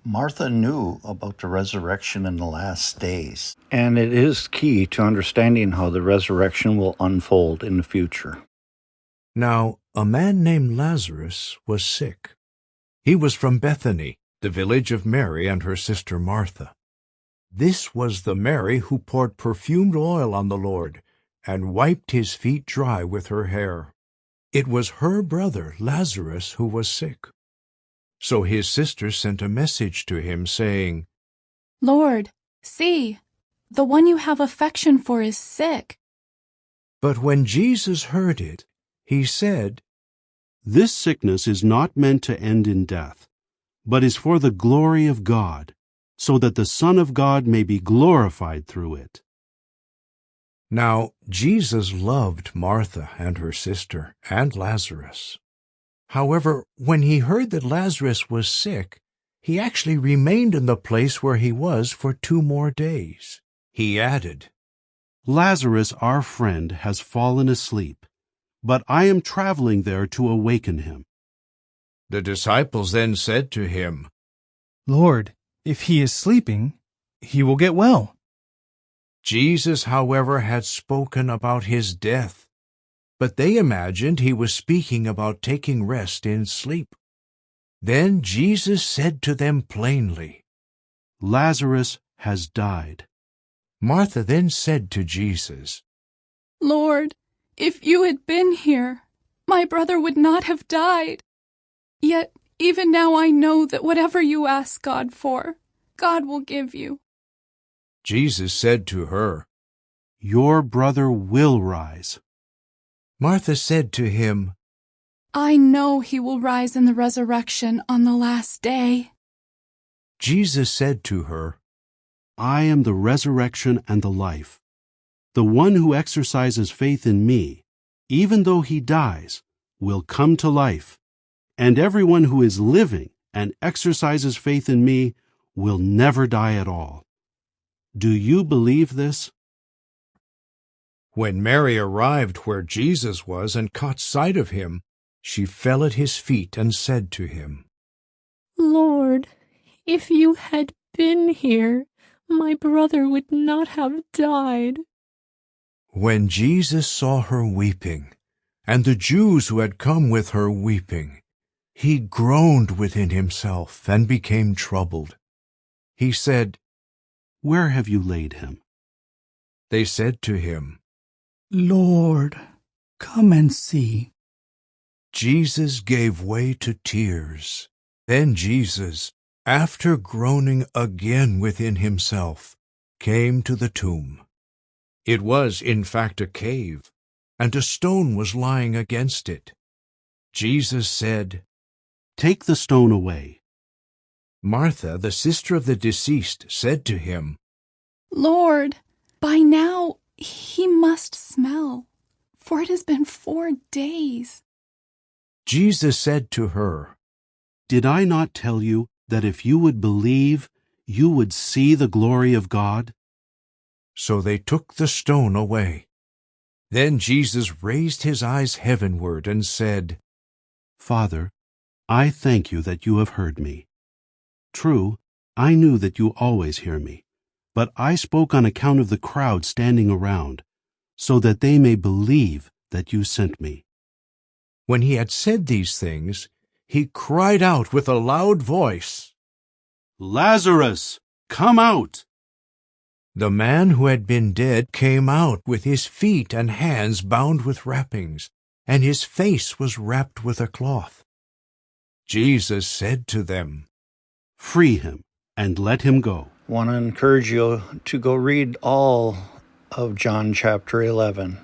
Martha knew about the resurrection in the last days, and it is key to understanding how the resurrection will unfold in the future. Now, a man named Lazarus was sick. He was from Bethany, the village of Mary and her sister Martha. This was the Mary who poured perfumed oil on the Lord and wiped his feet dry with her hair. It was her brother Lazarus who was sick. So his sister sent a message to him, saying, "Lord, see, the one you have affection for is sick." But when Jesus heard it, he said, "This sickness is not meant to end in death, but is for the glory of God, so that the Son of God may be glorified through it." Now Jesus loved Martha and her sister and Lazarus. However, when he heard that Lazarus was sick, he actually remained in the place where he was for 2 more days. He added, "Lazarus, our friend, has fallen asleep, but I am traveling there to awaken him." The disciples then said to him, "Lord, if he is sleeping, he will get well." Jesus, however, had spoken about his death, but they imagined he was speaking about taking rest in sleep. Then Jesus said to them plainly, "Lazarus has died." Martha then said to Jesus, "Lord, if you had been here, my brother would not have died. Yet even now I know that whatever you ask God for, God will give you." Jesus said to her, "Your brother will rise." Martha said to him, "I know he will rise in the resurrection on the last day." Jesus said to her, "I am the resurrection and the life. The one who exercises faith in me, even though he dies, will come to life, and everyone who is living and exercises faith in me will never die at all. Do you believe this?" When Mary arrived where Jesus was and caught sight of him, she fell at his feet and said to him, "Lord, if you had been here, my brother would not have died." When Jesus saw her weeping, and the Jews who had come with her weeping, he groaned within himself and became troubled. He said, "Where have you laid him?" They said to him, "Lord, come and see." Jesus gave way to tears. Then Jesus, after groaning again within himself, came to the tomb. It was, in fact, a cave, and a stone was lying against it. Jesus said, "Take the stone away." Martha, the sister of the deceased, said to him, "Lord, by now he must smell, for it has been 4 days." Jesus said to her, "Did I not tell you that if you would believe, you would see the glory of God?" So they took the stone away. Then Jesus raised his eyes heavenward and said, "Father, I thank you that you have heard me. True, I knew that you always hear me, but I spoke on account of the crowd standing around, so that they may believe that you sent me." When he had said these things, he cried out with a loud voice, "Lazarus, come out!" The man who had been dead came out with his feet and hands bound with wrappings, and his face was wrapped with a cloth. Jesus said to them, "Free him and let him go." I want to encourage you to go read all of John chapter 11.